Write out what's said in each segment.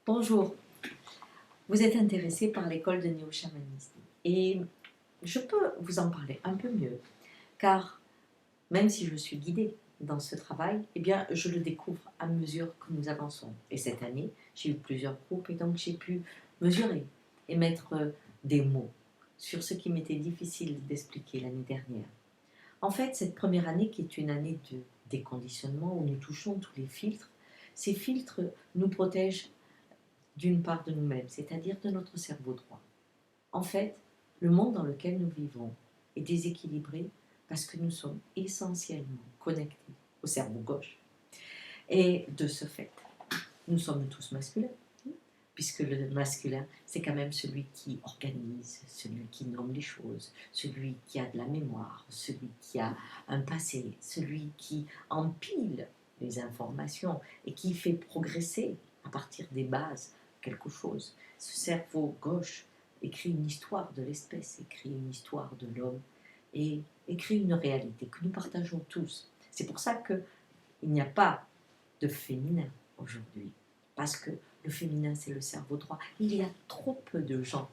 Bonjour, vous êtes intéressé par l'école de néo-chamanisme et je peux vous en parler un peu mieux car même si je suis guidée dans ce travail, eh bien, je le découvre à mesure que nous avançons. Et cette année, j'ai eu plusieurs groupes et donc j'ai pu mesurer et mettre des mots sur ce qui m'était difficile d'expliquer l'année dernière. En fait, cette première année qui est une année de déconditionnement où nous touchons tous les filtres, ces filtres nous protègent d'une part de nous-mêmes, c'est-à-dire de notre cerveau droit. En fait, le monde dans lequel nous vivons est déséquilibré parce que nous sommes essentiellement connectés au cerveau gauche. Et de ce fait, nous sommes tous masculins, puisque le masculin, c'est quand même celui qui organise, celui qui nomme les choses, celui qui a de la mémoire, celui qui a un passé, celui qui empile les informations et qui fait progresser à partir des bases quelque chose. Ce cerveau gauche écrit une histoire de l'espèce, écrit une histoire de l'homme et écrit une réalité que nous partageons tous. C'est pour ça qu'il n'y a pas de féminin aujourd'hui, parce que le féminin, c'est le cerveau droit. Il y a trop peu de gens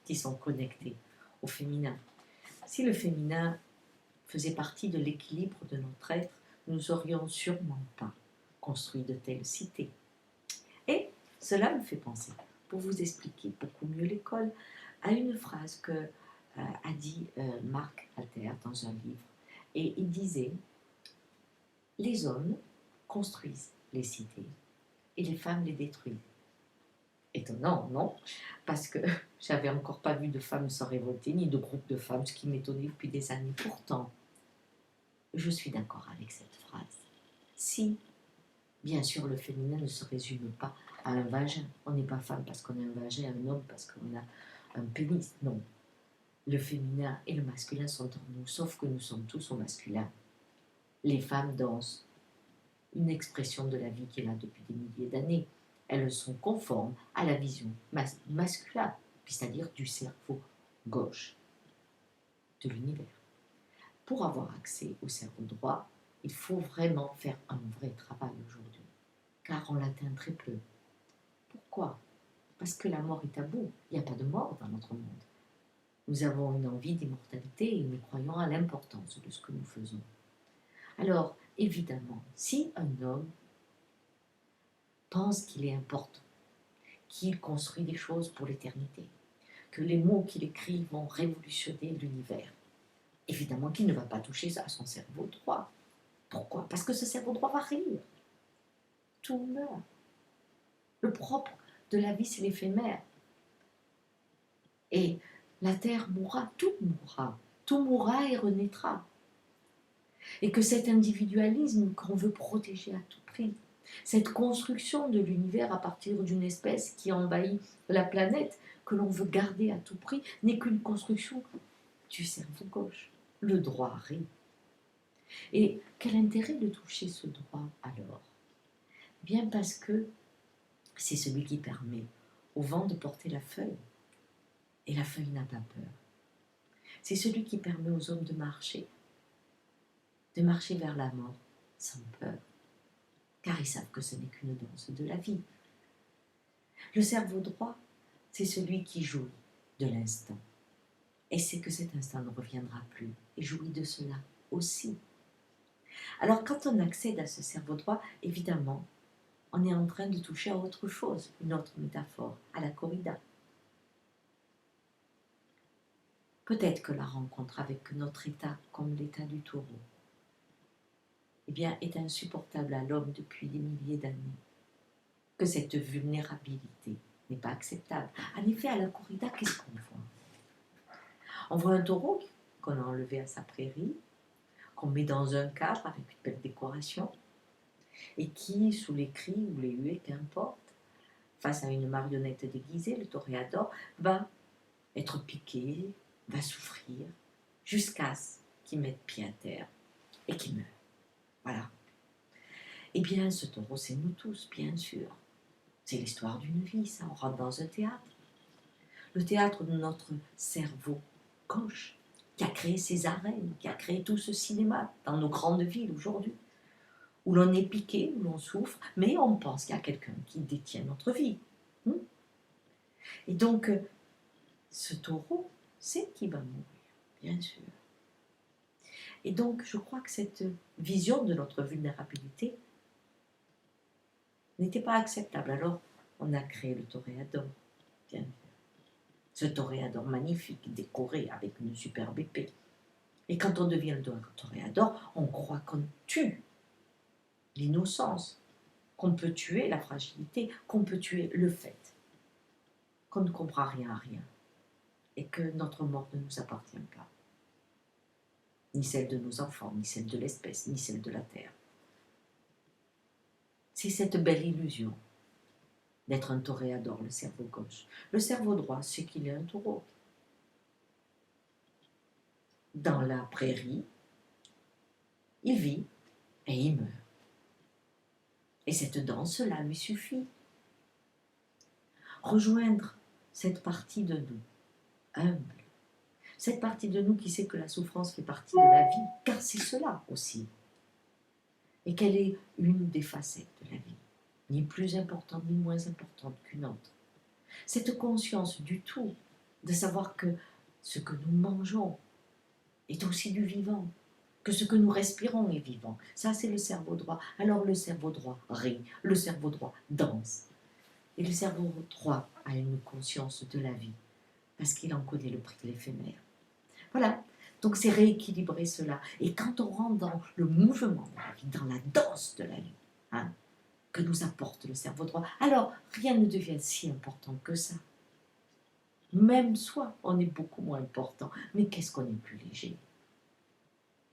qui sont connectés au féminin. Si le féminin faisait partie de l'équilibre de notre être, nous n'aurions sûrement pas construit de telles cités. Et cela me fait penser, pour vous expliquer beaucoup mieux l'école, à une phrase que a dit Marc Alter dans un livre. Et il disait, les hommes construisent les cités et les femmes les détruisent. Étonnant, non? Parce que j'avais encore pas vu de femmes se révolter, ni de groupe de femmes, ce qui m'étonnait depuis des années. Pourtant, je suis d'accord avec cette phrase. Si, bien sûr, le féminin ne se résume pas à un vagin. On n'est pas femme parce qu'on a un vagin, un homme parce qu'on a un pénis. Non. Le féminin et le masculin sont en nous, sauf que nous sommes tous au masculin. Les femmes dansent une expression de la vie qui est là depuis des milliers d'années. Elles sont conformes à la vision masculine, c'est-à-dire du cerveau gauche de l'univers. Pour avoir accès au cerveau droit, il faut vraiment faire un vrai travail aujourd'hui, car on l'atteint très peu. Pourquoi? Parce que la mort est tabou, il n'y a pas de mort dans notre monde. Nous avons une envie d'immortalité et nous croyons à l'importance de ce que nous faisons. Alors, évidemment, si un homme pense qu'il est important, qu'il construit des choses pour l'éternité, que les mots qu'il écrit vont révolutionner l'univers, évidemment qu'il ne va pas toucher à son cerveau droit. Pourquoi? Parce que ce cerveau droit va rire. Tout meurt. Le propre de la vie, c'est l'éphémère. Et la terre mourra, tout mourra et renaîtra. Et que cet individualisme qu'on veut protéger à tout prix, cette construction de l'univers à partir d'une espèce qui envahit la planète, que l'on veut garder à tout prix, n'est qu'une construction du cerveau gauche. Le droit rit. Et quel intérêt de toucher ce droit alors? Bien parce que c'est celui qui permet au vent de porter la feuille. Et la feuille n'a pas peur. C'est celui qui permet aux hommes de marcher vers la mort sans peur, car ils savent que ce n'est qu'une danse de la vie. Le cerveau droit, c'est celui qui jouit de l'instant, et sait que cet instant ne reviendra plus, et jouit de cela aussi. Alors quand on accède à ce cerveau droit, évidemment, on est en train de toucher à autre chose, une autre métaphore, à la corrida. Peut-être que la rencontre avec notre état, comme l'état du taureau, eh bien, est insupportable à l'homme depuis des milliers d'années. Que cette vulnérabilité n'est pas acceptable. En effet, à la corrida, qu'est-ce qu'on voit? On voit un taureau qu'on a enlevé à sa prairie, qu'on met dans un cadre avec une belle décoration, et qui, sous les cris ou les huées, qu'importe, face à une marionnette déguisée, le toréador va être piqué, va souffrir, jusqu'à ce qu'il mette pied à terre et qu'il meure. Voilà. Eh bien, ce taureau, c'est nous tous, bien sûr. C'est l'histoire d'une vie, ça. On rentre dans un théâtre. Le théâtre de notre cerveau gauche, qui a créé ces arènes, qui a créé tout ce cinéma dans nos grandes villes aujourd'hui, où l'on est piqué, où l'on souffre, mais on pense qu'il y a quelqu'un qui détient notre vie. Et donc, ce taureau sait qu'il va mourir, bien sûr. Et donc, je crois que cette vision de notre vulnérabilité n'était pas acceptable. Alors, on a créé le toréador, bien sûr. Ce toréador magnifique, décoré avec une superbe épée. Et quand on devient le toréador, on croit qu'on tue l'innocence, qu'on peut tuer la fragilité, qu'on peut tuer le fait qu'on ne comprend rien à rien et que notre mort ne nous appartient pas. Ni celle de nos enfants, ni celle de l'espèce, ni celle de la Terre. C'est cette belle illusion d'être un toréador, le cerveau gauche. Le cerveau droit, c'est qu'il est un taureau. Dans la prairie, il vit et il meurt. Et cette danse-là lui suffit. Rejoindre cette partie de nous, humble, cette partie de nous qui sait que la souffrance fait partie de la vie, car c'est cela aussi, et qu'elle est une des facettes de la vie, ni plus importante ni moins importante qu'une autre. Cette conscience du tout, de savoir que ce que nous mangeons est aussi du vivant, que ce que nous respirons est vivant. Ça, c'est le cerveau droit. Alors le cerveau droit rit, le cerveau droit danse. Et le cerveau droit a une conscience de la vie, parce qu'il en connaît le prix de l'éphémère. Voilà, donc c'est rééquilibrer cela. Et quand on rentre dans le mouvement de la vie, dans la danse de la vie, hein, que nous apporte le cerveau droit, alors rien ne devient si important que ça. Même soi, on est beaucoup moins important. Mais qu'est-ce qu'on est plus léger?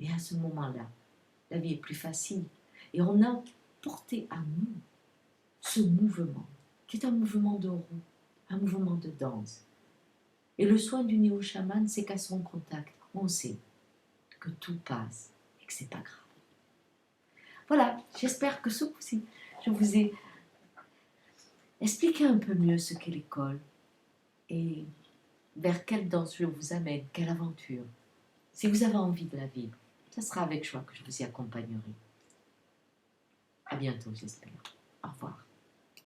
Et à ce moment-là, la vie est plus facile. Et on a porté à nous ce mouvement, qui est un mouvement de roue, un mouvement de danse. Et le soin du néo-chaman, c'est qu'à son contact, on sait que tout passe et que c'est pas grave. Voilà, j'espère que ce coup-ci, je vous ai expliqué un peu mieux ce qu'est l'école et vers quelle danse je vous amène, quelle aventure. Si vous avez envie de la vivre, ce sera avec joie que je vous y accompagnerai. À bientôt, j'espère. Au revoir.